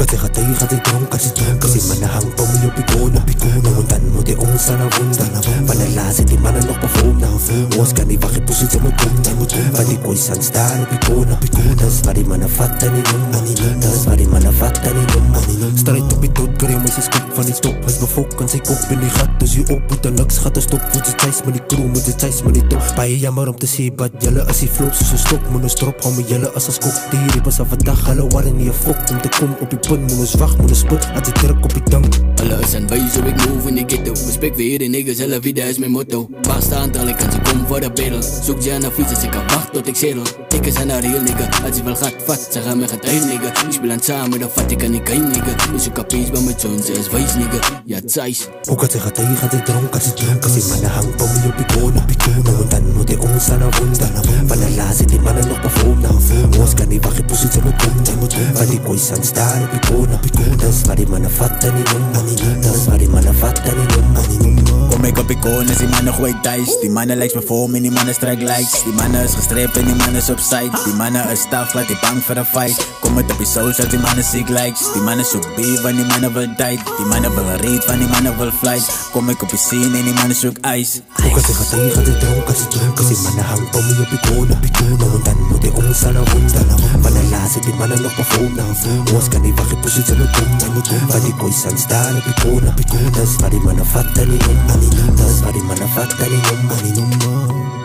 Ukatsikatay katsidrong kasi manahang pamilyo pikuna Namuntan mo di ong sanavunda Panalasi di mananok pa foam na Uwas ka ni bakit pusit sa mutum Pati ko'y sanstaro pikuna Tas pari manafata ni nung Tas pari manafata ni nung Straight to pitod kari may sa scoop Fanito Has bafokan sa ikop Pinihat tas yu oputa Nagsaka tas top Food sa chais manikru mo sa chais manito Pahaya maram tas sibat Yala as i-flow Susustop mo na strop Hau may yala as as cook Tiri pa sa vadah Halawarin niya fok Tumtakum opipun mo na svach mo na spot At zitirak opitang Alles aanwijs hoe ik move in de ghetto. Respect voor de niggas, hele vida is mijn motto. Waar staan terwijl ik kan ze komen voor de battle. Zoek ze aan de fiets, ik kan wachten tot ik zedel. Ik is aan de real nigga, als je wel gaat vat, ze gaan me gaat uit nigga. Ik speel aan samen, dan vat ik aan die kein nigga. Dus ik kapees bij mijn zoon, ze is wijs nigga. Ja, tsais. Ukatsikatay katsidrong kasi manahang pamilyo pikuna Namuntan mo di ong sanavunda Panalasi di mananok pa foam na Uwas ka ni bakit pusit sa mutum Pati ko'y sanstaro pikuna Tas pari manafata ni nung Tas pari manafata ni nung Kom ik op icon en die mannen gooit dice. Die mannen likes me voor me, die mannen strike likes. Die mannen is gestript en die mannen is op site. Die mannen is tough, laat die bang voor een fight. Kom het op je socials, die mannen ziek likes. Die mannen zoek beef, want die mannen wil tijd. Die mannen wil reed, want die mannen wil flight. Kom ik op je scene en die mannen zoek ice. Ukatsikatay katsidrong kasi manahang pamilyo pikuna Namuntan mo di ong sanavunda Panalasi di mananok pa foam na Uwas ka ni bakit pusit sa mutum Pati ko'y sanstaro pikuna Tas pari manafata ni nung Tas pari manafata ni nung